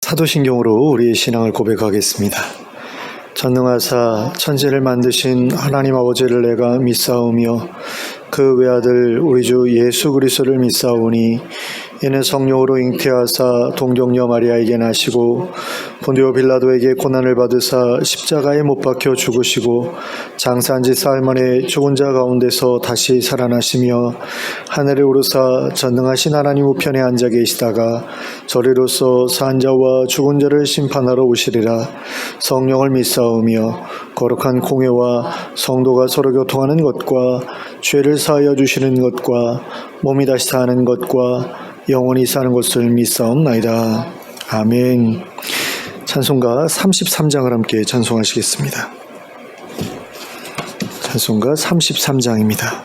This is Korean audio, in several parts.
사도신경으로 우리의 신앙을 고백하겠습니다. 전능하사 천지를 만드신 하나님 아버지를 내가 믿사오며 그 외아들 우리 주 예수 그리스도를 믿사오니 이는 성령으로 잉태하사 동정녀 마리아에게 나시고 본디오 빌라도에게 고난을 받으사 십자가에 못 박혀 죽으시고 장사한 지 사흘 만에 죽은 자 가운데서 다시 살아나시며 하늘에 오르사 전능하신 하나님 우편에 앉아 계시다가 저리로서 산 자와 죽은 자를 심판하러 오시리라. 성령을 믿사오며 거룩한 공회와 성도가 서로 교통하는 것과 죄를 사하여 주시는 것과 몸이 다시 사는 것과 영원히 사는 것을 믿사옵나이다. 아멘. 찬송가 33장을 함께 찬송하시겠습니다. 찬송가 33장입니다.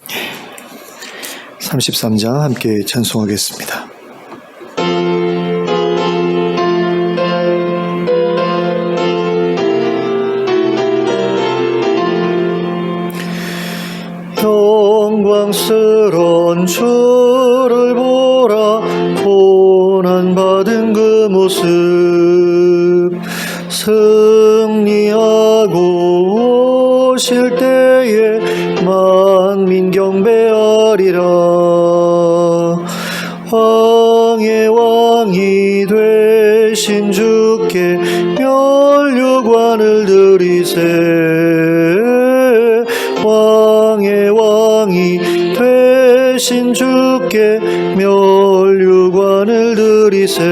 네. 33장 함께 찬송하겠습니다. 영광스러운 주를 보라. 고난받은 그 모습 승리하고 오실 때에 만민 경배하리라. 왕의 왕이 되신 주께 면류관을 드리세. 왕의 왕이 되신 주께 면류관을 드리세.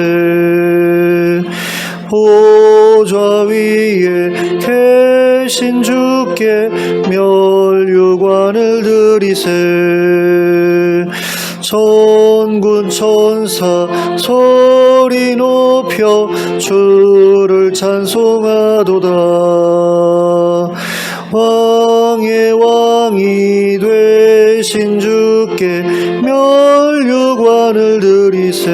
보좌 위에 계신 주께 면류관을 드리세. 천군 천사 소리 높여 주를 찬송하도다. 왕의 왕이 되신 주께 면류관을 드리세.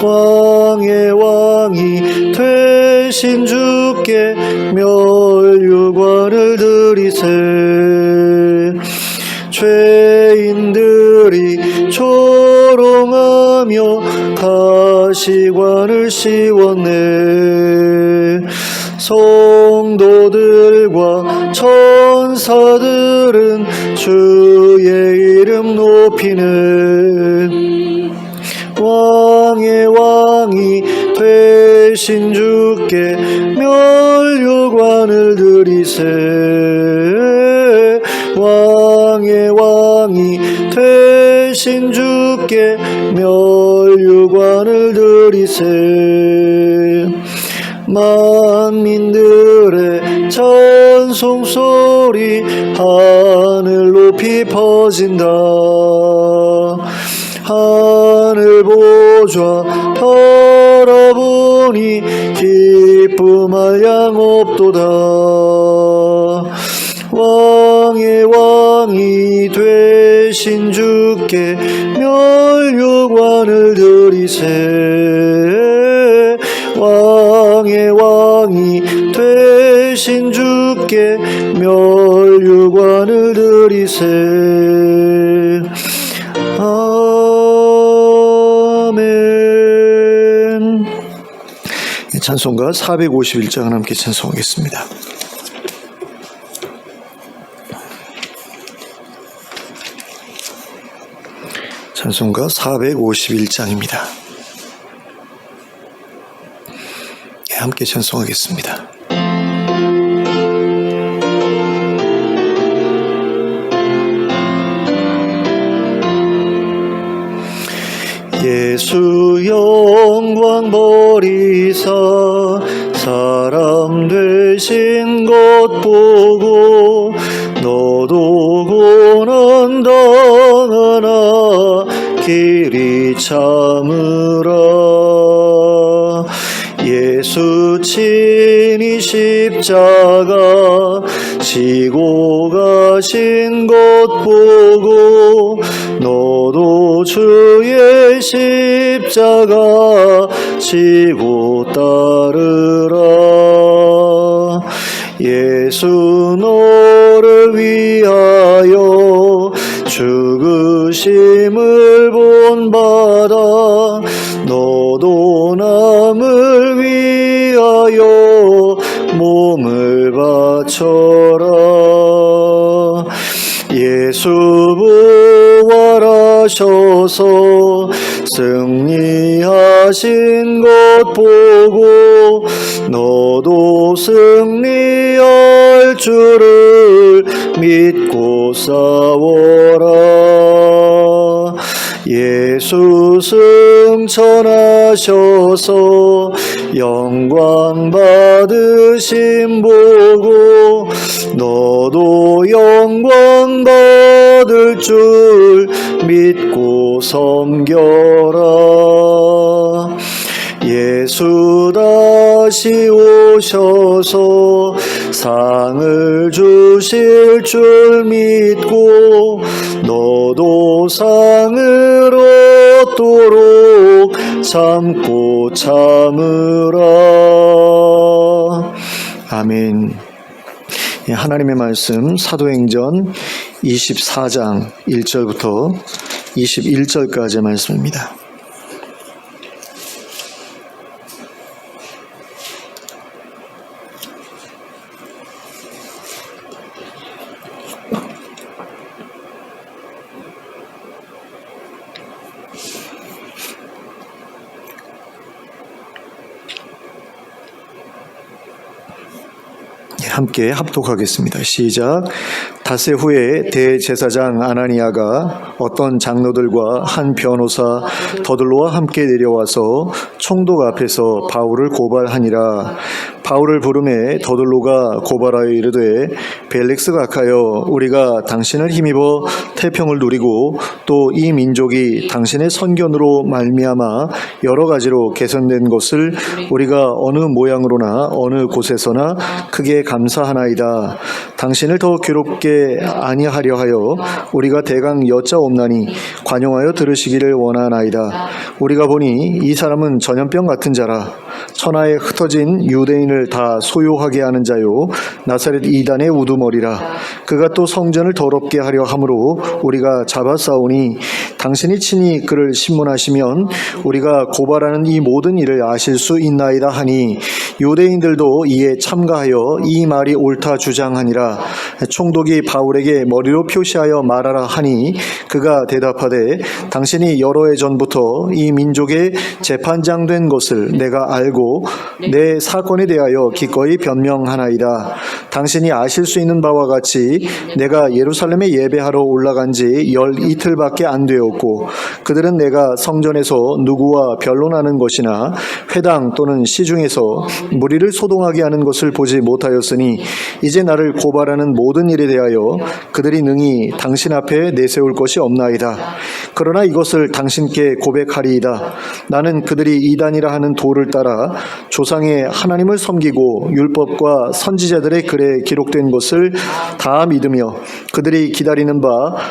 왕의 왕이 되신 주께 면류관을 드리세. 죄인들이 조롱하며 가시관을 씌웠네. 성도들과 천사들은 주의 이름 높이네. 왕의 왕이 되신 주께 면류관을 드리세. 왕의 왕이 되신 주께 면류관을 드리세. 만민들의 찬송소리 하늘 높이 퍼진다. 하늘 보좌 바라보니 기쁨할 양 없도다. 왕의 왕이 되신 주께 면류관을 드리세. 왕의 왕이 되신 주께 면류관을 드리세. 아멘. 찬송가 451장을 함께 찬송하겠습니다. 찬송가 451장입니다. 함께 찬송하겠습니다. 예수 영광 버리사 사람 되신 것 보고 너도 고난 당하나 길이 참으라. 예수 친히 십자가 지고 가신 것 보고 너도 주의 십자가 지고 따르라. 예수 너를 위하여 죽으심을 본받아 너도 남을 위하여 몸을 바쳐라. 예수 부활하셔서 승리하신 것 보고 너도 승리할 줄을 믿고 싸워라. 예수 승천하셔서 영광 받으심 보고 너도 영광 받을 줄 믿고 섬겨라. 예수 다시 오셔서 상을 주실 줄 믿고 너도 상을 얻도록 참고 참으라. 아멘. 하나님의 말씀 사도행전 24장 1절부터 21절까지의 말씀입니다. 함께 합독하겠습니다. 시작. 닷새 후에 대제사장 아나니아가 어떤 장로들과 한 변호사 더들로와 함께 내려와서 총독 앞에서 바울을 고발하니라. 바울을 부르매 더들로가 고발하여 이르되 벨릭스 각하여 우리가 당신을 힘입어 태평을 누리고 또 이 민족이 당신의 선견으로 말미암아 여러 가지로 개선된 것을 우리가 어느 모양으로나 어느 곳에서나 크게 감사하나이다. 당신을 더 괴롭게 아니하려 하여 우리가 대강 여짜옵나니 관용하여 들으시기를 원하나이다. 우리가 보니 이 사람은 전염병 같은 자라. 천하에 흩어진 유대인을 다 소요하게 하는 자요 나사렛 이단의 우두머리라. 그가 또 성전을 더럽게 하려 함으로 우리가 잡아싸우니 당신이 친히 그를 신문하시면 우리가 고발하는 이 모든 일을 아실 수 있나이다 하니 유대인들도 이에 참가하여 이 말이 옳다 주장하니라. 총독이 바울에게 머리로 표시하여 말하라 하니 그가 대답하되 당신이 여러 해 전부터 이 민족의 재판장 된 것을 내가 알고 내 사건에 대하여 기꺼이 변명하나이다. 당신이 아실 수 있는 바와 같이 내가 예루살렘에 예배하러 올라간 지 열 이틀밖에 안 되었고 그들은 내가 성전에서 누구와 변론하는 것이나 회당 또는 시중에서 무리를 소동하게 하는 것을 보지 못하였으니 이제 나를 고발하는 모든 일에 대하여 그들이 능히 당신 앞에 내세울 것이 없나이다. 그러나 이것을 당신께 고백하리이다. 나는 그들이 이단이라 하는 도를 따라 조상의 하나님을 섬기고 율법과 선지자들의 글에 기록된 것을 다 믿으며 그들이 기다리는 바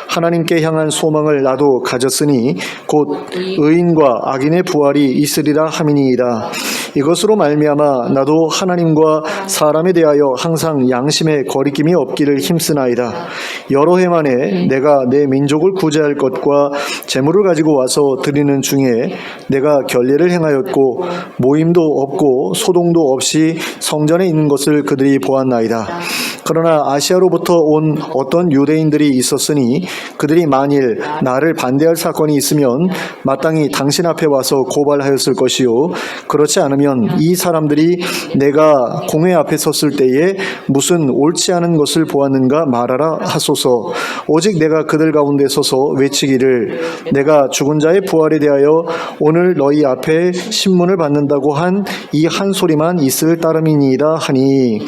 하나님께 향한 소망을 나도 가졌으니 곧 의인과 악인의 부활이 있으리라 함이니이다. 이것으로 말미암아 나도 하나님과 사람에 대하여 항상 양심에 거리낌이 없기를 힘쓰나이다. 여러 해 만에 내가 내 민족을 구제할 것과 재물을 가지고 와서 드리는 중에 내가 결례를 행하였고 모임도 없고 소동도 없이 성전에 있는 것을 그들이 보았나이다. 그러나 아시아로부터 온 어떤 유대인들이 있었으니 그들이 만일 나를 반대할 사건이 있으면 마땅히 당신 앞에 와서 고발하였을 것이요 그렇지 않으면 이 사람들이 내가 공회 앞에 섰을 때에 무슨 옳지 않은 것을 보았는가 말하라 하소서. 오직 내가 그들 가운데 서서 외치기를 내가 죽은 자의 부활에 대하여 오늘 너희 앞에 신문을 받는다고 한 이 한 소리만 있을 따름이니이다 하니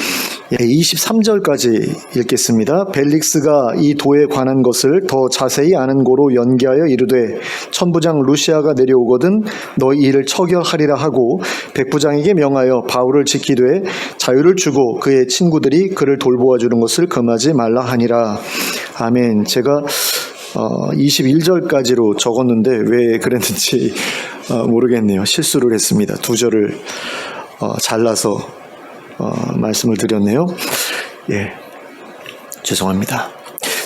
23절까지 읽겠습니다. 벨릭스가 이 도에 관한 것을 더 자세히 아는 고로 연기하여 이르되 천부장 루시아가 내려오거든 너희 이를 처결하리라 하고 백부장에게 명하여 바울을 지키되 자유를 주고 그의 친구들이 그를 돌보아 주는 것을 금하지 말라 하니라. 아멘. 제가 21절까지로 적었는데 왜 그랬는지 모르겠네요. 실수를 했습니다. 두 절을 잘라서 말씀을 드렸네요. 죄송합니다.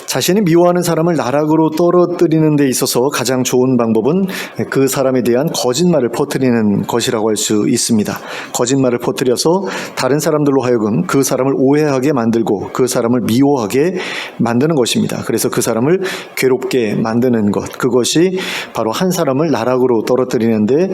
자신이 미워하는 사람을 나락으로 떨어뜨리는 데 있어서 가장 좋은 방법은 그 사람에 대한 거짓말을 퍼뜨리는 것이라고 할 수 있습니다. 거짓말을 퍼뜨려서 다른 사람들로 하여금 그 사람을 오해하게 만들고 그 사람을 미워하게 만드는 것입니다. 그래서 그 사람을 괴롭게 만드는 것, 그것이 바로 한 사람을 나락으로 떨어뜨리는데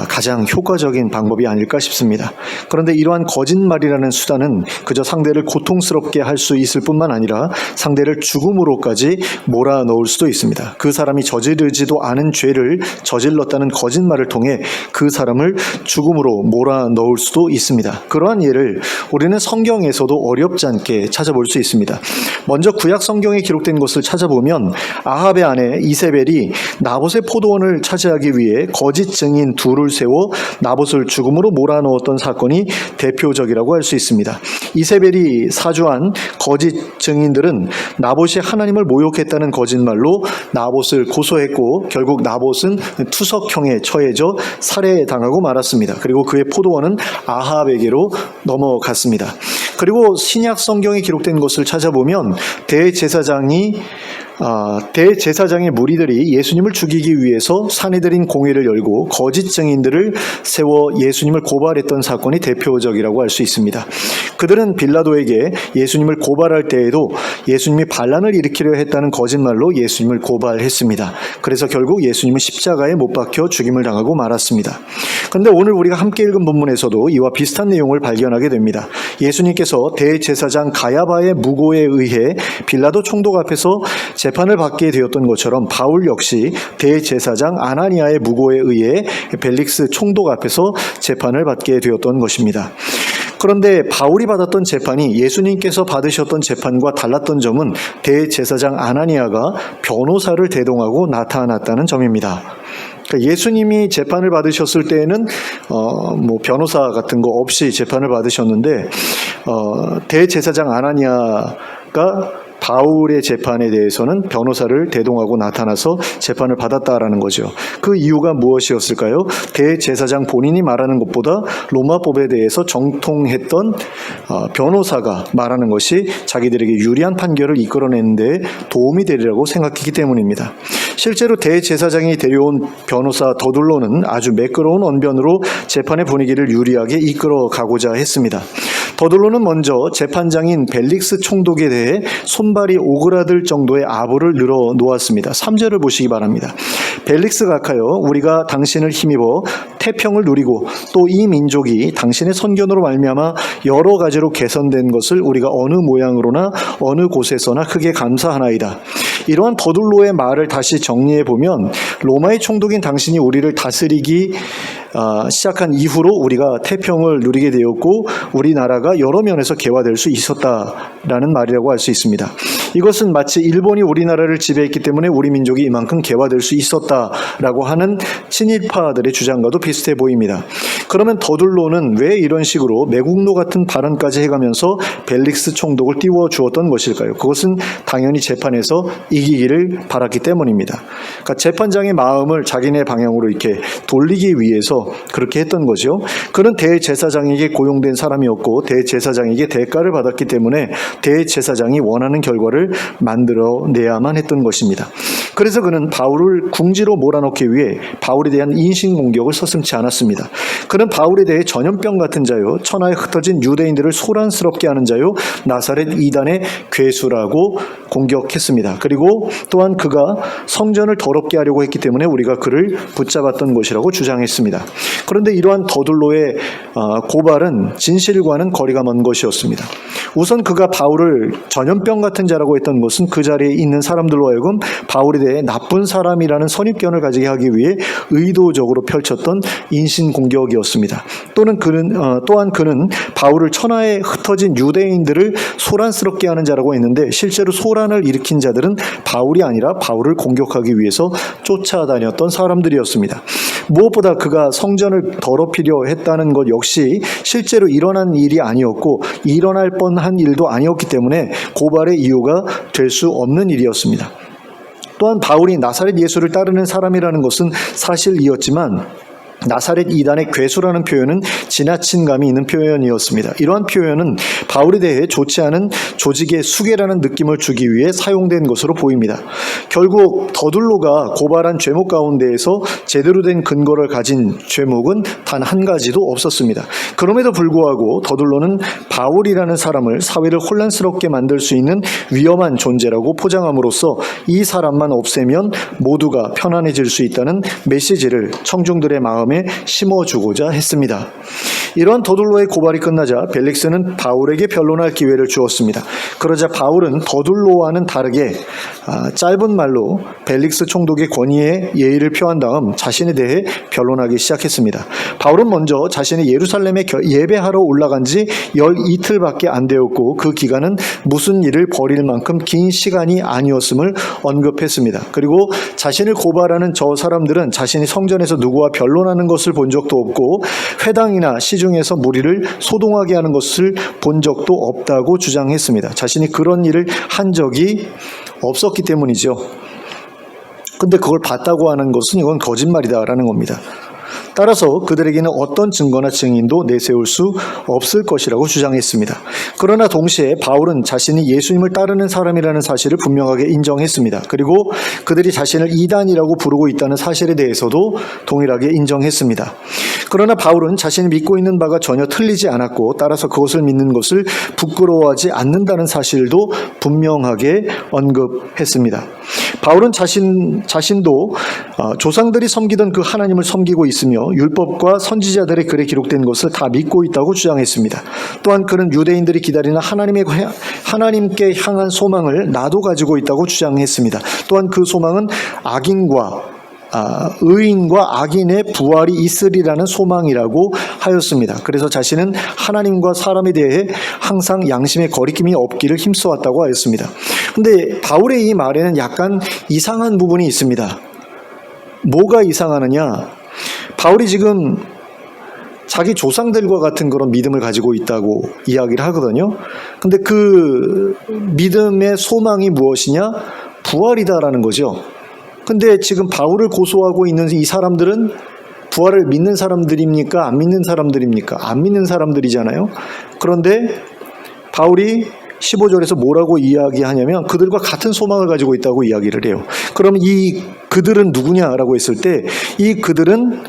가장 효과적인 방법이 아닐까 싶습니다. 그런데 이러한 거짓말이라는 수단은 그저 상대를 고통스럽게 할 수 있을 뿐만 아니라 상대를 죽음으로까지 몰아넣을 수도 있습니다. 그 사람이 저지르지도 않은 죄를 저질렀다는 거짓말을 통해 그 사람을 죽음으로 몰아넣을 수도 있습니다. 그러한 예를 우리는 성경에서도 어렵지 않게 찾아볼 수 있습니다. 먼저 구약 성경에 기록된 것을 찾아보면 아합의 아내 이세벨이 나봇의 포도원을 차지하기 위해 거짓 증인 둘을 세워 나봇을 죽음으로 몰아넣었던 사건이 대표적이라고 할 수 있습니다. 이세벨이 사주한 거짓 증인들은 나봇이 하나님을 모욕했다는 거짓말로 나봇을 고소했고 결국 나봇은 투석형에 처해져 살해당하고 말았습니다. 그리고 그의 포도원은 아합에게로 넘어갔습니다. 그리고 신약 성경에 기록된 것을 찾아보면 대제사장의 무리들이 예수님을 죽이기 위해서 사내들인 공회를 열고 거짓 증인들을 세워 예수님을 고발했던 사건이 대표적이라고 할 수 있습니다. 그들은 빌라도에게 예수님을 고발할 때에도 예수님이 반란을 일으키려 했다는 거짓말로 예수님을 고발했습니다. 그래서 결국 예수님은 십자가에 못 박혀 죽임을 당하고 말았습니다. 그런데 오늘 우리가 함께 읽은 본문에서도 이와 비슷한 내용을 발견하게 됩니다. 예수님께서 대제사장 가야바의 무고에 의해 빌라도 총독 앞에서 재판을 받게 되었던 것처럼 바울 역시 대제사장 아나니아의 무고에 의해 벨릭스 총독 앞에서 재판을 받게 되었던 것입니다. 그런데 바울이 받았던 재판이 예수님께서 받으셨던 재판과 달랐던 점은 대제사장 아나니아가 변호사를 대동하고 나타났다는 점입니다. 그러니까 예수님이 재판을 받으셨을 때에는 변호사 같은 거 없이 재판을 받으셨는데 대제사장 아나니아가 바울의 재판에 대해서는 변호사를 대동하고 나타나서 재판을 받았다라는 거죠. 그 이유가 무엇이었을까요? 대제사장 본인이 말하는 것보다 로마법에 대해서 정통했던 변호사가 말하는 것이 자기들에게 유리한 판결을 이끌어내는 데 도움이 되리라고 생각했기 때문입니다. 실제로 대제사장이 데려온 변호사 더둘로는 아주 매끄러운 언변으로 재판의 분위기를 유리하게 이끌어가고자 했습니다. 더둘로는 먼저 재판장인 벨릭스 총독에 대해 손발이 오그라들 정도의 아부를 늘어 놓았습니다. 3절을 보시기 바랍니다. 벨릭스 각하여 우리가 당신을 힘입어 태평을 누리고 또 이 민족이 당신의 선견으로 말미암아 여러 가지로 개선된 것을 우리가 어느 모양으로나 어느 곳에서나 크게 감사하나이다. 이러한 더둘로의 말을 다시 정리해 보면 로마의 총독인 당신이 우리를 다스리기 시작한 이후로 우리가 태평을 누리게 되었고 우리나라가 여러 면에서 개화될 수 있었다라는 말이라고 할 수 있습니다. 이것은 마치 일본이 우리나라를 지배했기 때문에 우리 민족이 이만큼 개화될 수 있었다라고 하는 친일파들의 주장과도 비슷해 보입니다. 그러면 더둘로는 왜 이런 식으로 매국노 같은 발언까지 해가면서 벨릭스 총독을 띄워주었던 것일까요? 그것은 당연히 재판에서 이기기를 바랐기 때문입니다. 그러니까 재판장의 마음을 자기네 방향으로 이렇게 돌리기 위해서 그렇게 했던 거죠. 그는 대제사장에게 고용된 사람이었고 대제사장에게 대가를 받았기 때문에 대제사장이 원하는 결과를 만들어내야만 했던 것입니다. 그래서 그는 바울을 궁지로 몰아넣기 위해 바울에 대한 인신공격을 서슴지 않았습니다. 그는 바울에 대해 전염병 같은 자요, 천하에 흩어진 유대인들을 소란스럽게 하는 자요, 나사렛 이단의 괴수라고 공격했습니다. 그리고 또한 그가 성전을 더럽게 하려고 했기 때문에 우리가 그를 붙잡았던 것이라고 주장했습니다. 그런데 이러한 더둘로의 고발은 진실과는 거리가 먼 것이었습니다. 우선 그가 바울을 전염병 같은 자라고 했던 것은 그 자리에 있는 사람들로 하여금 바울에 대해 나쁜 사람이라는 선입견을 가지게 하기 위해 의도적으로 펼쳤던 인신공격이었습니다. 또한 그는 바울을 천하에 흩어진 유대인들을 소란스럽게 하는 자라고 했는데 실제로 소란을 일으킨 자들은 바울이 아니라 바울을 공격하기 위해서 쫓아다녔던 사람들이었습니다. 무엇보다 그가 성전을 더럽히려 했다는 것 역시 실제로 일어난 일이 아니었고 일어날 뻔한 일도 아니었기 때문에 고발의 이유가 될 수 없는 일이었습니다. 또한 바울이 나사렛 예수를 따르는 사람이라는 것은 사실이었지만 나사렛 이단의 괴수라는 표현은 지나친 감이 있는 표현이었습니다. 이러한 표현은 바울에 대해 좋지 않은 조직의 수괴라는 느낌을 주기 위해 사용된 것으로 보입니다. 결국 더둘로가 고발한 죄목 가운데에서 제대로 된 근거를 가진 죄목은 단 한 가지도 없었습니다. 그럼에도 불구하고 더둘로는 바울이라는 사람을 사회를 혼란스럽게 만들 수 있는 위험한 존재라고 포장함으로써 이 사람만 없애면 모두가 편안해질 수 있다는 메시지를 청중들의 마음에 심어주고자 했습니다. 이러한 더둘로의 고발이 끝나자 벨릭스는 바울에게 변론할 기회를 주었습니다. 그러자 바울은 더둘로와는 다르게 짧은 말로 벨릭스 총독의 권위에 예의를 표한 다음 자신에 대해 변론하기 시작했습니다. 바울은 먼저 자신이 예루살렘에 예배하러 올라간 지 12일밖에 안 되었고 그 기간은 무슨 일을 벌일 만큼 긴 시간이 아니었음을 언급했습니다. 그리고 자신을 고발하는 저 사람들은 자신이 성전에서 누구와 변론하는 것을 본 적도 없고 회당이나 시중에서 무리를 소동하게 하는 것을 본 적도 없다고 주장했습니다. 자신이 그런 일을 한 적이 없었기 때문이죠. 근데 그걸 봤다고 하는 것은 이건 거짓말이다라는 겁니다. 따라서 그들에게는 어떤 증거나 증인도 내세울 수 없을 것이라고 주장했습니다. 그러나 동시에 바울은 자신이 예수님을 따르는 사람이라는 사실을 분명하게 인정했습니다. 그리고 그들이 자신을 이단이라고 부르고 있다는 사실에 대해서도 동일하게 인정했습니다. 그러나 바울은 자신이 믿고 있는 바가 전혀 틀리지 않았고 따라서 그것을 믿는 것을 부끄러워하지 않는다는 사실도 분명하게 언급했습니다. 바울은 자신도 조상들이 섬기던 그 하나님을 섬기고 있으며 율법과 선지자들의 글에 기록된 것을 다 믿고 있다고 주장했습니다. 또한 그는 유대인들이 기다리는 하나님께 향한 소망을 나도 가지고 있다고 주장했습니다. 또한 그 소망은 의인과 악인의 부활이 있으리라는 소망이라고 하였습니다. 그래서 자신은 하나님과 사람에 대해 항상 양심의 거리낌이 없기를 힘써왔다고 하였습니다. 근데 바울의 이 말에는 약간 이상한 부분이 있습니다. 뭐가 이상하느냐? 바울이 지금 자기 조상들과 같은 그런 믿음을 가지고 있다고 이야기를 하거든요. 근데 그 믿음의 소망이 무엇이냐? 부활이다라는 거죠. 근데 지금 바울을 고소하고 있는 이 사람들은 부활을 믿는 사람들입니까? 안 믿는 사람들입니까? 안 믿는 사람들이잖아요. 그런데 바울이 15절에서 뭐라고 이야기하냐면 그들과 같은 소망을 가지고 있다고 이야기를 해요. 그럼 이 그들은 누구냐라고 했을 때 이 그들은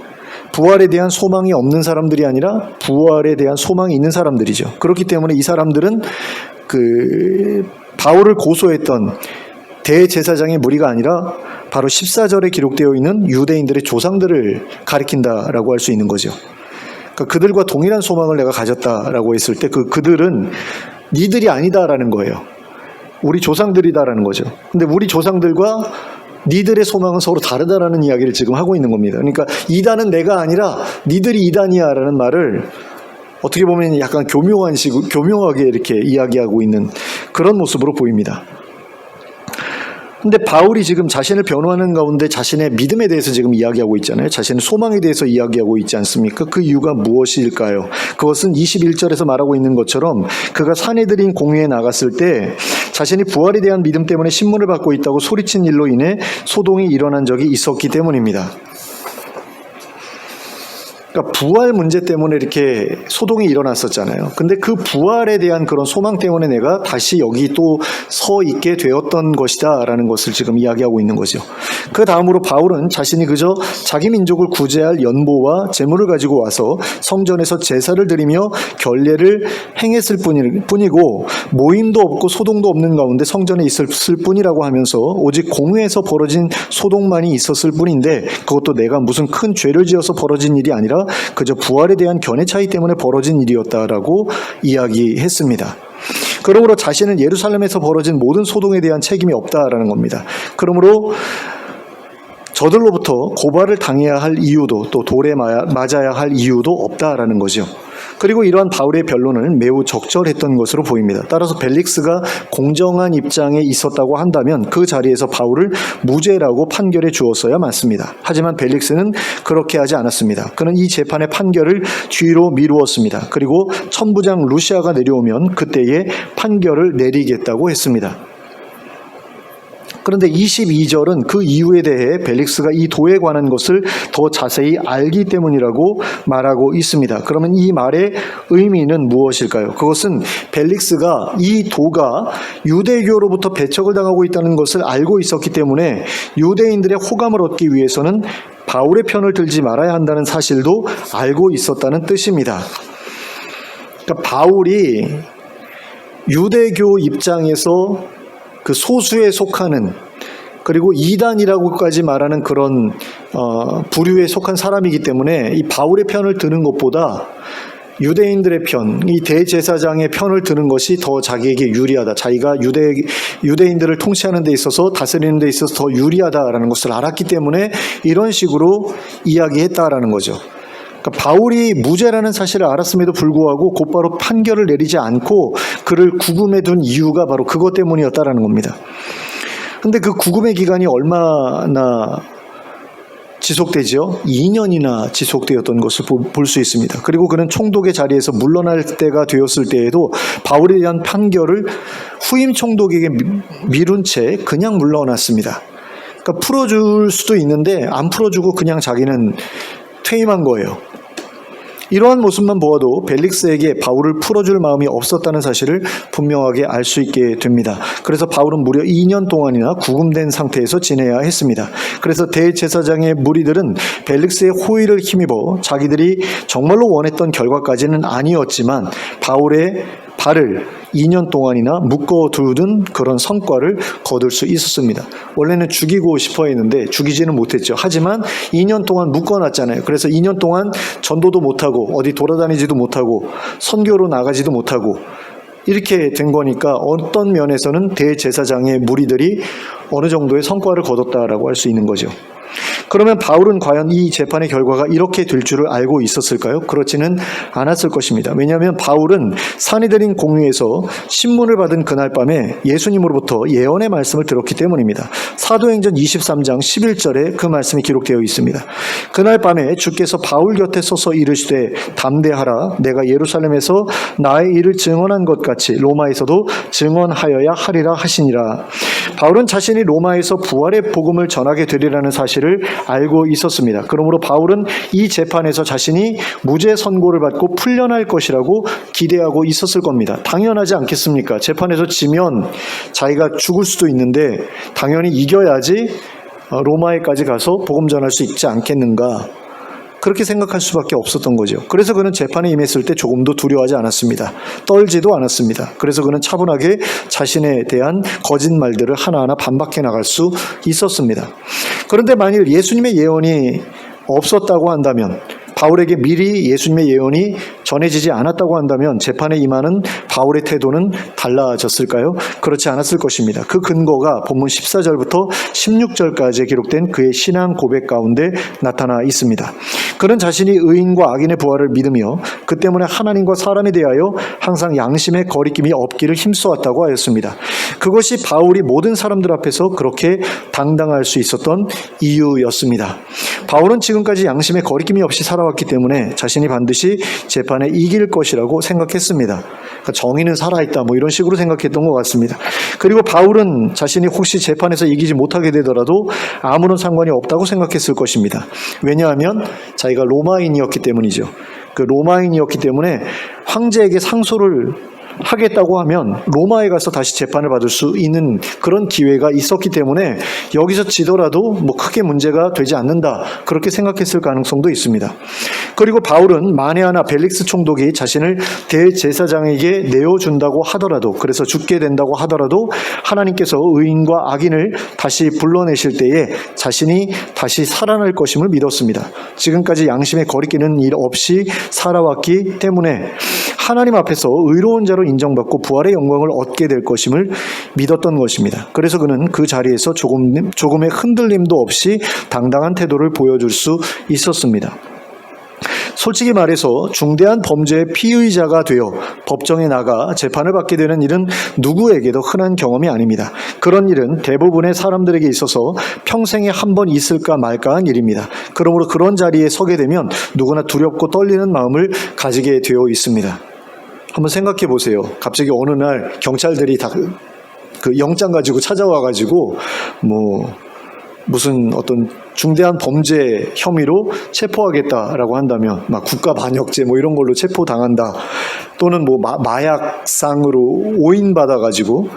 부활에 대한 소망이 없는 사람들이 아니라 부활에 대한 소망이 있는 사람들이죠. 그렇기 때문에 이 사람들은 바울을 고소했던 대제사장의 무리가 아니라 바로 14절에 기록되어 있는 유대인들의 조상들을 가리킨다라고 할 수 있는 거죠. 그러니까 그들과 동일한 소망을 내가 가졌다라고 했을 때 그들은 니들이 아니다라는 거예요. 우리 조상들이다라는 거죠. 근데 우리 조상들과 니들의 소망은 서로 다르다라는 이야기를 지금 하고 있는 겁니다. 그러니까 이단은 내가 아니라 니들이 이단이야라는 말을 어떻게 보면 약간 교묘하게 이렇게 이야기하고 있는 그런 모습으로 보입니다. 근데 바울이 지금 자신을 변호하는 가운데 자신의 믿음에 대해서 지금 이야기하고 있잖아요. 자신의 소망에 대해서 이야기하고 있지 않습니까? 그 이유가 무엇일까요? 그것은 21절에서 말하고 있는 것처럼 그가 사내들인 공회에 나갔을 때 자신이 부활에 대한 믿음 때문에 신문을 받고 있다고 소리친 일로 인해 소동이 일어난 적이 있었기 때문입니다. 그러니까 부활 문제 때문에 이렇게 소동이 일어났었잖아요. 근데 그 부활에 대한 그런 소망 때문에 내가 다시 여기 또 서 있게 되었던 것이다 라는 것을 지금 이야기하고 있는 거죠. 그 다음으로 바울은 자신이 그저 자기 민족을 구제할 연보와 제물을 가지고 와서 성전에서 제사를 드리며 결례를 행했을 뿐이고 모임도 없고 소동도 없는 가운데 성전에 있었을 뿐이라고 하면서 오직 공회에서 벌어진 소동만이 있었을 뿐인데 그것도 내가 무슨 큰 죄를 지어서 벌어진 일이 아니라 그저 부활에 대한 견해 차이 때문에 벌어진 일이었다라고 이야기했습니다. 그러므로 자신은 예루살렘에서 벌어진 모든 소동에 대한 책임이 없다라는 겁니다. 그러므로 저들로부터 고발을 당해야 할 이유도 또 돌에 맞아야 할 이유도 없다라는 거죠. 그리고 이러한 바울의 변론은 매우 적절했던 것으로 보입니다. 따라서 벨릭스가 공정한 입장에 있었다고 한다면 그 자리에서 바울을 무죄라고 판결해 주었어야 맞습니다. 하지만 벨릭스는 그렇게 하지 않았습니다. 그는 이 재판의 판결을 뒤로 미루었습니다. 그리고 천부장 루시아가 내려오면 그때에 판결을 내리겠다고 했습니다. 그런데 22절은 그 이유에 대해 벨릭스가 이 도에 관한 것을 더 자세히 알기 때문이라고 말하고 있습니다. 그러면 이 말의 의미는 무엇일까요? 그것은 벨릭스가 이 도가 유대교로부터 배척을 당하고 있다는 것을 알고 있었기 때문에 유대인들의 호감을 얻기 위해서는 바울의 편을 들지 말아야 한다는 사실도 알고 있었다는 뜻입니다. 그러니까 바울이 유대교 입장에서 그 소수에 속하는, 그리고 이단이라고까지 말하는 그런 부류에 속한 사람이기 때문에 이 바울의 편을 드는 것보다 유대인들의 편, 이 대제사장의 편을 드는 것이 더 자기에게 유리하다. 자기가 유대인들을 통치하는 데 있어서, 다스리는 데 있어서 더 유리하다라는 것을 알았기 때문에 이런 식으로 이야기했다라는 거죠. 그러니까 바울이 무죄라는 사실을 알았음에도 불구하고 곧바로 판결을 내리지 않고 그를 구금해 둔 이유가 바로 그것 때문이었다라는 겁니다. 근데 그 구금의 기간이 얼마나 지속되죠? 2년이나 지속되었던 것을 볼 수 있습니다. 그리고 그는 총독의 자리에서 물러날 때가 되었을 때에도 바울에 대한 판결을 후임 총독에게 미룬 채 그냥 물러났습니다. 그러니까 풀어줄 수도 있는데 안 풀어주고 그냥 자기는 퇴임한 거예요. 이러한 모습만 보아도 벨릭스에게 바울을 풀어줄 마음이 없었다는 사실을 분명하게 알 수 있게 됩니다. 그래서 바울은 무려 2년 동안이나 구금된 상태에서 지내야 했습니다. 그래서 대제사장의 무리들은 벨릭스의 호의를 힘입어 자기들이 정말로 원했던 결과까지는 아니었지만 바울의 발을 2년 동안이나 묶어두는 그런 성과를 거둘 수 있었습니다. 원래는 죽이고 싶어 했는데 죽이지는 못했죠. 하지만 2년 동안 묶어놨잖아요. 그래서 2년 동안 전도도 못하고 어디 돌아다니지도 못하고 선교로 나가지도 못하고 이렇게 된 거니까 어떤 면에서는 대제사장의 무리들이 어느 정도의 성과를 거뒀다라고 할 수 있는 거죠. 그러면 바울은 과연 이 재판의 결과가 이렇게 될 줄을 알고 있었을까요? 그렇지는 않았을 것입니다. 왜냐하면 바울은 사내들인 공회에서 신문을 받은 그날 밤에 예수님으로부터 예언의 말씀을 들었기 때문입니다. 사도행전 23장 11절에 그 말씀이 기록되어 있습니다. 그날 밤에 주께서 바울 곁에 서서 이르시되 담대하라, 내가 예루살렘에서 나의 일을 증언한 것 같이 로마에서도 증언하여야 하리라 하시니라. 바울은 자신이 로마에서 부활의 복음을 전하게 되리라는 사실을 알고 있었습니다. 그러므로 바울은 이 재판에서 자신이 무죄 선고를 받고 풀려날 것이라고 기대하고 있었을 겁니다. 당연하지 않겠습니까? 재판에서 지면 자기가 죽을 수도 있는데 당연히 이겨야지 로마에까지 가서 복음 전할 수 있지 않겠는가? 그렇게 생각할 수밖에 없었던 거죠. 그래서 그는 재판에 임했을 때 조금도 두려워하지 않았습니다. 떨지도 않았습니다. 그래서 그는 차분하게 자신에 대한 거짓말들을 하나하나 반박해 나갈 수 있었습니다. 그런데 만일 예수님의 예언이 없었다고 한다면, 바울에게 미리 예수님의 예언이 전해지지 않았다고 한다면 재판에 임하는 바울의 태도는 달라졌을까요? 그렇지 않았을 것입니다. 그 근거가 본문 14절부터 16절까지 기록된 그의 신앙 고백 가운데 나타나 있습니다. 그는 자신이 의인과 악인의 부활을 믿으며 그 때문에 하나님과 사람에 대하여 항상 양심의 거리낌이 없기를 힘써왔다고 하였습니다. 그것이 바울이 모든 사람들 앞에서 그렇게 당당할 수 있었던 이유였습니다. 바울은 지금까지 양심의 거리낌이 없이 살아왔기 때문에 자신이 반드시 재판에 이길 것이라고 생각했습니다. 그러니까 정의는 살아있다 이런 식으로 생각했던 것 같습니다. 그리고 바울은 자신이 혹시 재판에서 이기지 못하게 되더라도 아무런 상관이 없다고 생각했을 것입니다. 왜냐하면 자기가 로마인이었기 때문이죠. 그 로마인이었기 때문에 황제에게 상소를 하겠다고 하면 로마에 가서 다시 재판을 받을 수 있는 그런 기회가 있었기 때문에 여기서 지더라도 크게 문제가 되지 않는다, 그렇게 생각했을 가능성도 있습니다. 그리고 바울은 만에 하나 벨릭스 총독이 자신을 대제사장에게 내어준다고 하더라도, 그래서 죽게 된다고 하더라도 하나님께서 의인과 악인을 다시 불러내실 때에 자신이 다시 살아날 것임을 믿었습니다. 지금까지 양심에 거리끼는 일 없이 살아왔기 때문에 하나님 앞에서 의로운 자로 인정받고 부활의 영광을 얻게 될 것임을 믿었던 것입니다. 그래서 그는 그 자리에서 조금의 흔들림도 없이 당당한 태도를 보여줄 수 있었습니다. 솔직히 말해서 중대한 범죄의 피의자가 되어 법정에 나가 재판을 받게 되는 일은 누구에게도 흔한 경험이 아닙니다. 그런 일은 대부분의 사람들에게 있어서 평생에 한 번 있을까 말까한 일입니다. 그러므로 그런 자리에 서게 되면 누구나 두렵고 떨리는 마음을 가지게 되어 있습니다. 한번 생각해 보세요. 갑자기 어느 날 경찰들이 다 그 영장 가지고 찾아와가지고 무슨 어떤 중대한 범죄 혐의로 체포하겠다라고 한다면 막 국가반역죄 이런 걸로 체포당한다, 또는 마약상으로 오인받아가지고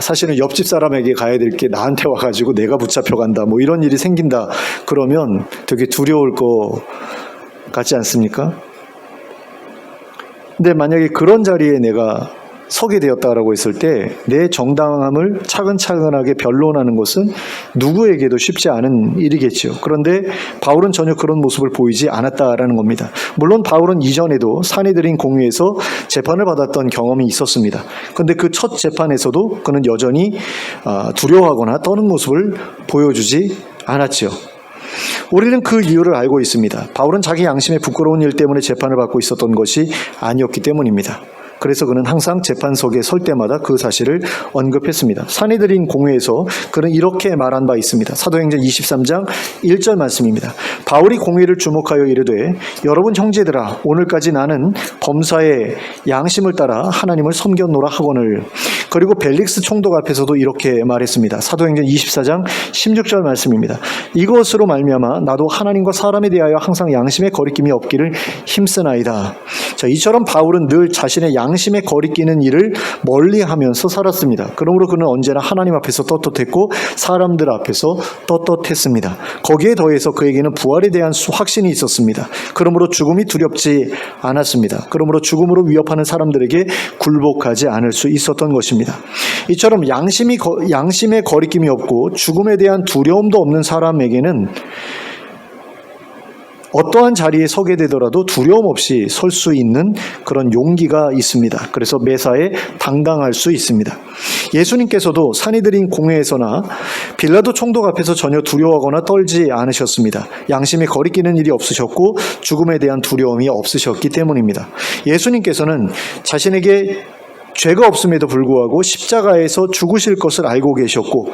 사실은 옆집 사람에게 가야 될 게 나한테 와가지고 내가 붙잡혀간다, 이런 일이 생긴다, 그러면 되게 두려울 것 같지 않습니까? 근데 만약에 그런 자리에 내가 서게 되었다라고 했을 때 내 정당함을 차근차근하게 변론하는 것은 누구에게도 쉽지 않은 일이겠죠. 그런데 바울은 전혀 그런 모습을 보이지 않았다라는 겁니다. 물론 바울은 이전에도 산헤드린 공회에서 재판을 받았던 경험이 있었습니다. 그런데 그 첫 재판에서도 그는 여전히 두려워하거나 떠는 모습을 보여주지 않았죠. 우리는 그 이유를 알고 있습니다. 바울은 자기 양심에 부끄러운 일 때문에 재판을 받고 있었던 것이 아니었기 때문입니다. 그래서 그는 항상 재판석에 설 때마다 그 사실을 언급했습니다. 산헤드린 공회에서 그는 이렇게 말한 바 있습니다. 사도행전 23장 1절 말씀입니다. 바울이 공회를 주목하여 이르되 여러분 형제들아, 오늘까지 나는 범사의 양심을 따라 하나님을 섬겼노라 하거늘. 그리고 벨릭스 총독 앞에서도 이렇게 말했습니다. 사도행전 24장 16절 말씀입니다. 이것으로 말미암아 나도 하나님과 사람에 대하여 항상 양심의 거리낌이 없기를 힘쓰나이다. 자, 이처럼 바울은 늘 자신의 양심에 거리끼는 일을 멀리하면서 살았습니다. 그러므로 그는 언제나 하나님 앞에서 떳떳했고 사람들 앞에서 떳떳했습니다. 거기에 더해서 그에게는 부활에 대한 확신이 있었습니다. 그러므로 죽음이 두렵지 않았습니다. 그러므로 죽음으로 위협하는 사람들에게 굴복하지 않을 수 있었던 것입니다. 이처럼 양심에 거리낌이 없고 죽음에 대한 두려움도 없는 사람에게는 어떠한 자리에 서게 되더라도 두려움 없이 설 수 있는 그런 용기가 있습니다. 그래서 매사에 당당할 수 있습니다. 예수님께서도 산헤드린 공회에서나 빌라도 총독 앞에서 전혀 두려워하거나 떨지 않으셨습니다. 양심에 거리끼는 일이 없으셨고 죽음에 대한 두려움이 없으셨기 때문입니다. 예수님께서는 자신에게 죄가 없음에도 불구하고 십자가에서 죽으실 것을 알고 계셨고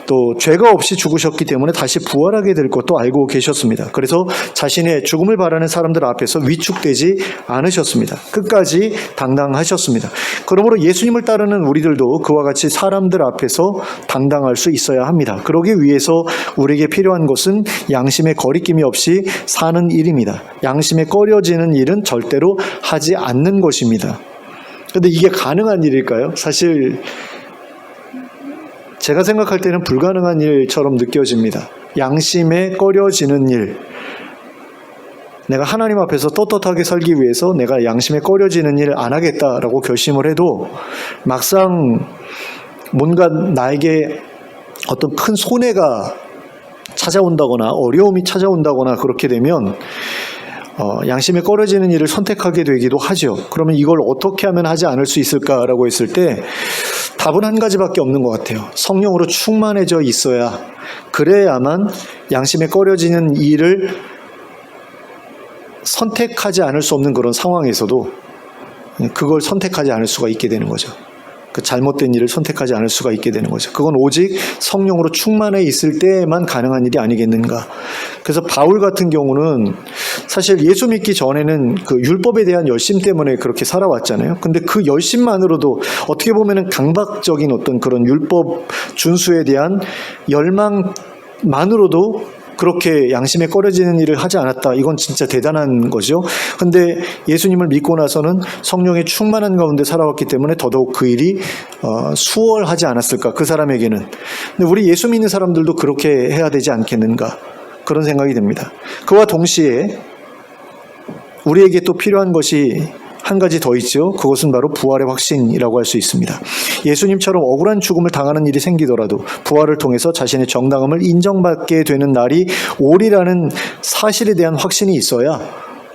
또 죄가 없이 죽으셨기 때문에 다시 부활하게 될 것도 알고 계셨습니다. 그래서 자신의 죽음을 바라는 사람들 앞에서 위축되지 않으셨습니다. 끝까지 당당하셨습니다. 그러므로 예수님을 따르는 우리들도 그와 같이 사람들 앞에서 당당할 수 있어야 합니다. 그러기 위해서 우리에게 필요한 것은 양심에 거리낌이 없이 사는 일입니다. 양심에 꺼려지는 일은 절대로 하지 않는 것입니다. 그런데 이게 가능한 일일까요? 사실 제가 생각할 때는 불가능한 일처럼 느껴집니다. 양심에 꺼려지는 일, 내가 하나님 앞에서 떳떳하게 살기 위해서 내가 양심에 꺼려지는 일을 안 하겠다라고 결심을 해도 막상 뭔가 나에게 어떤 큰 손해가 찾아온다거나 어려움이 찾아온다거나 그렇게 되면 양심에 꺼려지는 일을 선택하게 되기도 하죠. 그러면 이걸 어떻게 하면 하지 않을 수 있을까라고 했을 때 답은 한 가지밖에 없는 것 같아요. 성령으로 충만해져 있어야, 그래야만 양심에 꺼려지는 일을 선택하지 않을 수 없는 그런 상황에서도 그걸 선택하지 않을 수가 있게 되는 거죠. 그 잘못된 일을 선택하지 않을 수가 있게 되는 거죠. 그건 오직 성령으로 충만해 있을 때만 가능한 일이 아니겠는가. 그래서 바울 같은 경우는 사실 예수 믿기 전에는 그 율법에 대한 열심 때문에 그렇게 살아왔잖아요. 근데 그 열심만으로도 어떻게 보면은 강박적인 어떤 그런 율법 준수에 대한 열망만으로도 그렇게 양심에 꺼려지는 일을 하지 않았다. 이건 진짜 대단한 거죠. 근데 예수님을 믿고 나서는 성령의 충만한 가운데 살아왔기 때문에 더더욱 그 일이 수월하지 않았을까, 그 사람에게는. 근데 우리 예수 믿는 사람들도 그렇게 해야 되지 않겠는가, 그런 생각이 듭니다. 그와 동시에 우리에게 또 필요한 것이 한 가지 더 있죠. 그것은 바로 부활의 확신이라고 할 수 있습니다. 예수님처럼 억울한 죽음을 당하는 일이 생기더라도 부활을 통해서 자신의 정당함을 인정받게 되는 날이 오리라는 사실에 대한 확신이 있어야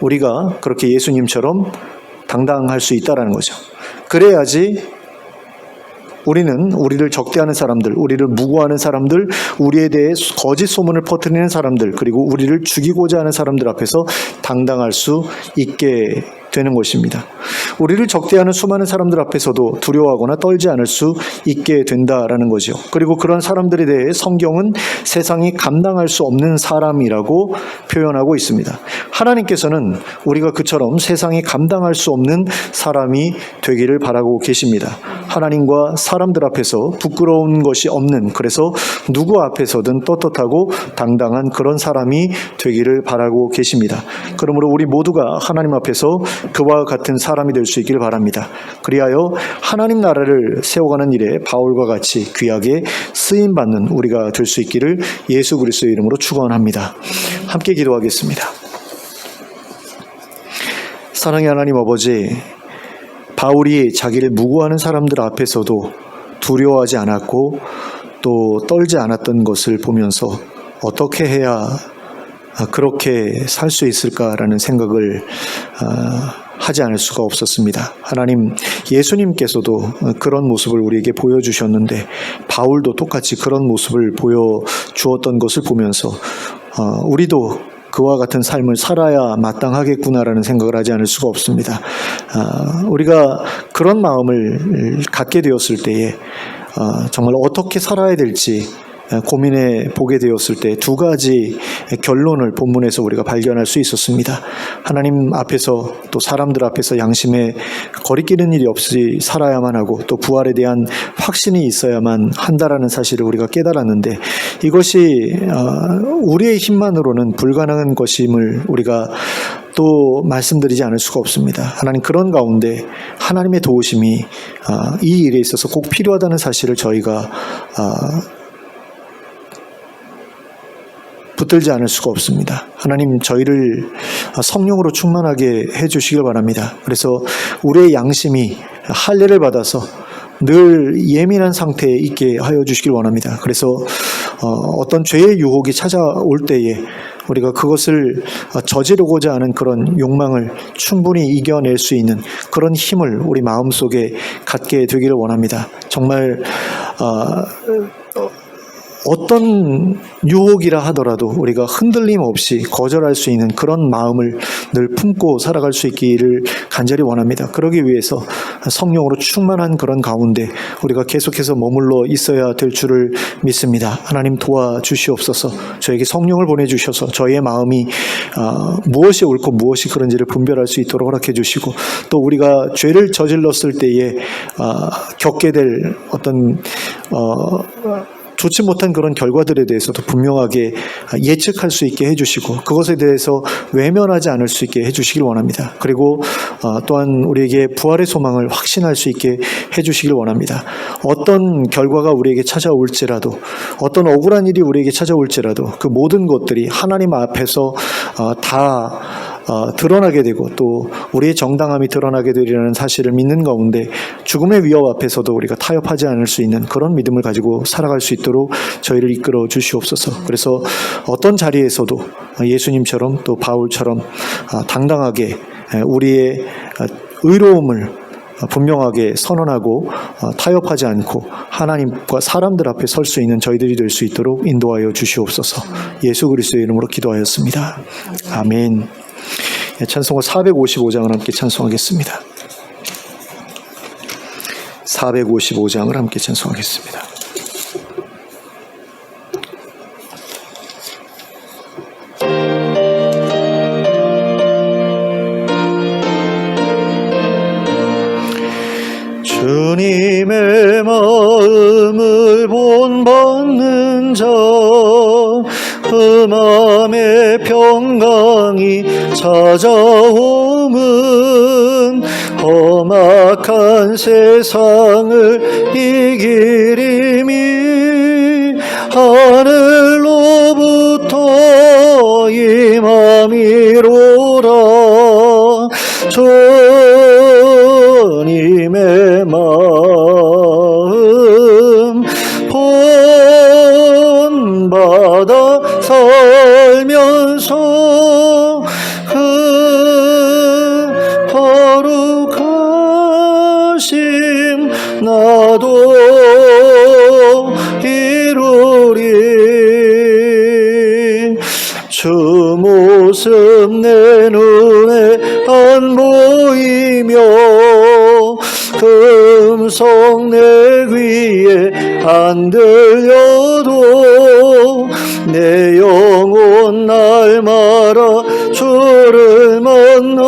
우리가 그렇게 예수님처럼 당당할 수 있다는 거죠. 그래야지 우리는 우리를 적대하는 사람들, 우리를 무고하는 사람들, 우리에 대해 거짓 소문을 퍼뜨리는 사람들, 그리고 우리를 죽이고자 하는 사람들 앞에서 당당할 수 있게 되는 것입니다. 우리를 적대하는 수많은 사람들 앞에서도 두려워하거나 떨지 않을 수 있게 된다라는 거죠. 그리고 그런 사람들에 대해 성경은 세상이 감당할 수 없는 사람이라고 표현하고 있습니다. 하나님께서는 우리가 그처럼 세상이 감당할 수 없는 사람이 되기를 바라고 계십니다. 하나님과 사람들 앞에서 부끄러운 것이 없는, 그래서 누구 앞에서든 떳떳하고 당당한 그런 사람이 되기를 바라고 계십니다. 그러므로 우리 모두가 하나님 앞에서 그와 같은 사람이 될 수 있기를 바랍니다. 그리하여 하나님 나라를 세워가는 일에 바울과 같이 귀하게 쓰임받는 우리가 될 수 있기를 예수 그리스도의 이름으로 축원합니다. 함께 기도하겠습니다. 사랑의 하나님 아버지, 바울이 자기를 무고하는 사람들 앞에서도 두려워하지 않았고 또 떨지 않았던 것을 보면서 어떻게 해야 그렇게 살 수 있을까라는 생각을 하지 않을 수가 없었습니다. 하나님, 예수님께서도 그런 모습을 우리에게 보여주셨는데 바울도 똑같이 그런 모습을 보여주었던 것을 보면서 우리도 그와 같은 삶을 살아야 마땅하겠구나라는 생각을 하지 않을 수가 없습니다. 우리가 그런 마음을 갖게 되었을 때에 정말 어떻게 살아야 될지 고민해 보게 되었을 때 두 가지 결론을 본문에서 우리가 발견할 수 있었습니다. 하나님 앞에서 또 사람들 앞에서 양심에 거리끼는 일이 없이 살아야만 하고 또 부활에 대한 확신이 있어야만 한다라는 사실을 우리가 깨달았는데 이것이 우리의 힘만으로는 불가능한 것임을 우리가 또 말씀드리지 않을 수가 없습니다. 하나님, 그런 가운데 하나님의 도우심이 이 일에 있어서 꼭 필요하다는 사실을 저희가 붙들지 않을 수가 없습니다. 하나님, 저희를 성령으로 충만하게 해주시길 바랍니다. 그래서 우리의 양심이 할례를 받아서 늘 예민한 상태에 있게 하여 주시길 원합니다. 그래서 어떤 죄의 유혹이 찾아올 때에 우리가 그것을 저지르고자 하는 그런 욕망을 충분히 이겨낼 수 있는 그런 힘을 우리 마음속에 갖게 되기를 원합니다. 정말 어떤 유혹이라 하더라도 우리가 흔들림 없이 거절할 수 있는 그런 마음을 늘 품고 살아갈 수 있기를 간절히 원합니다. 그러기 위해서 성령으로 충만한 그런 가운데 우리가 계속해서 머물러 있어야 될 줄을 믿습니다. 하나님, 도와주시옵소서. 저에게 성령을 보내주셔서 저희의 마음이 무엇이 옳고 무엇이 그런지를 분별할 수 있도록 허락해 주시고, 또 우리가 죄를 저질렀을 때에 겪게 될 어떤 좋지 못한 그런 결과들에 대해서도 분명하게 예측할 수 있게 해주시고 그것에 대해서 외면하지 않을 수 있게 해주시길 원합니다. 그리고 또한 우리에게 부활의 소망을 확신할 수 있게 해주시길 원합니다. 어떤 결과가 우리에게 찾아올지라도, 어떤 억울한 일이 우리에게 찾아올지라도 그 모든 것들이 하나님 앞에서 다 드러나게 되고 또 우리의 정당함이 드러나게 되리라는 사실을 믿는 가운데 죽음의 위협 앞에서도 우리가 타협하지 않을 수 있는 그런 믿음을 가지고 살아갈 수 있도록 저희를 이끌어 주시옵소서. 그래서 어떤 자리에서도 예수님처럼 또 바울처럼 당당하게 우리의 의로움을 분명하게 선언하고 타협하지 않고 하나님과 사람들 앞에 설 수 있는 저희들이 될 수 있도록 인도하여 주시옵소서. 예수 그리스도의 이름으로 기도하였습니다. 아멘. 찬송가 455장을 함께 찬송하겠습니다. 455장을 함께 찬송하겠습니다. 주님의 마음을 본받는 자, 그 마음의 평강이 찾아오면 험악한 세상을 이기리니 하늘로부터 임함이로라. 주님의 마음 본받아 살면서 그 거룩하심 나도 이루리. 주 모습 내 눈에 안 보이며 음성 내 귀에 안 들려도 내 영혼 날마다 주를 만나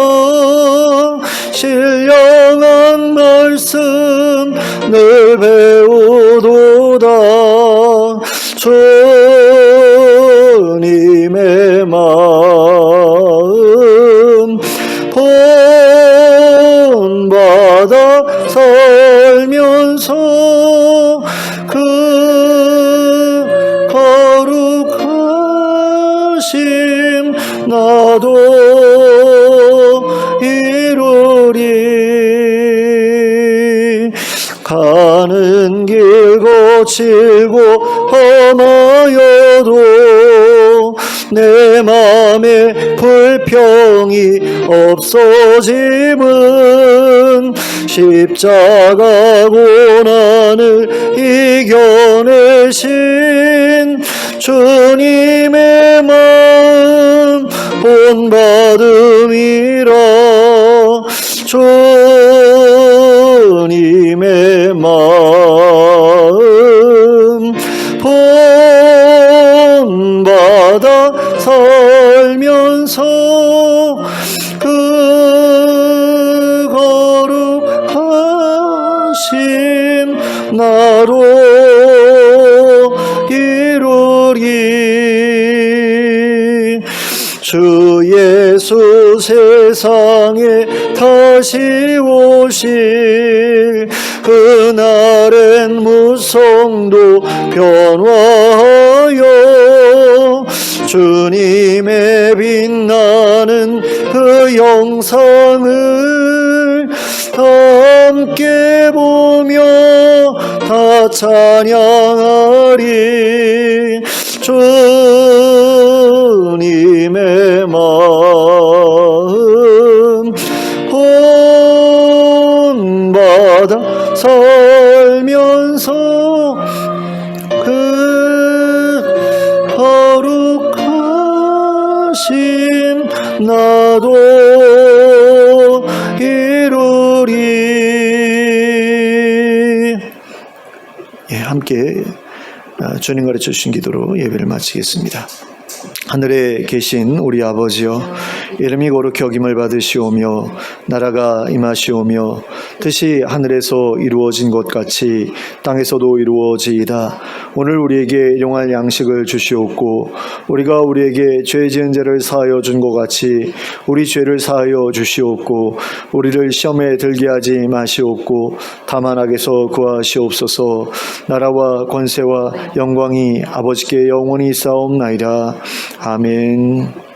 신령한 말씀 내 주님의 마음 본받아 살면서 그 거룩하심 나도 이루리. 가는 길 거칠고 험하여도 내 맘에 불평이 없어짐은 십자가 고난을 이겨내신 주님의 마음 본받음이라. 주님의 마음 본받아 살면서 그 거룩하심 나로 이루리. 주 예수 세상에 다시 오실 그날엔 무성도 변화하여 주님의 빛나는 그 영상을 함께 보며 다 찬양하리. 주님의 마음 본받아 살면서 그 거룩하심 나도 이루리. 함께 주님 가르쳐 주신 기도로 예배를 마치겠습니다. 하늘에 계신 우리 아버지여, 이름이 거룩히 여김을 받으시오며 나라가 임하시오며 뜻이 하늘에서 이루어진 것 같이 땅에서도 이루어지이다. 오늘 우리에게 일용할 양식을 주시옵고 우리가 우리에게 죄 지은 죄를 사하여 준 것 같이 우리 죄를 사하여 주시옵고 우리를 시험에 들게 하지 마시옵고 다만 악에서 구하시옵소서. 나라와 권세와 영광이 아버지께 영원히 있사옵나이다. 아멘.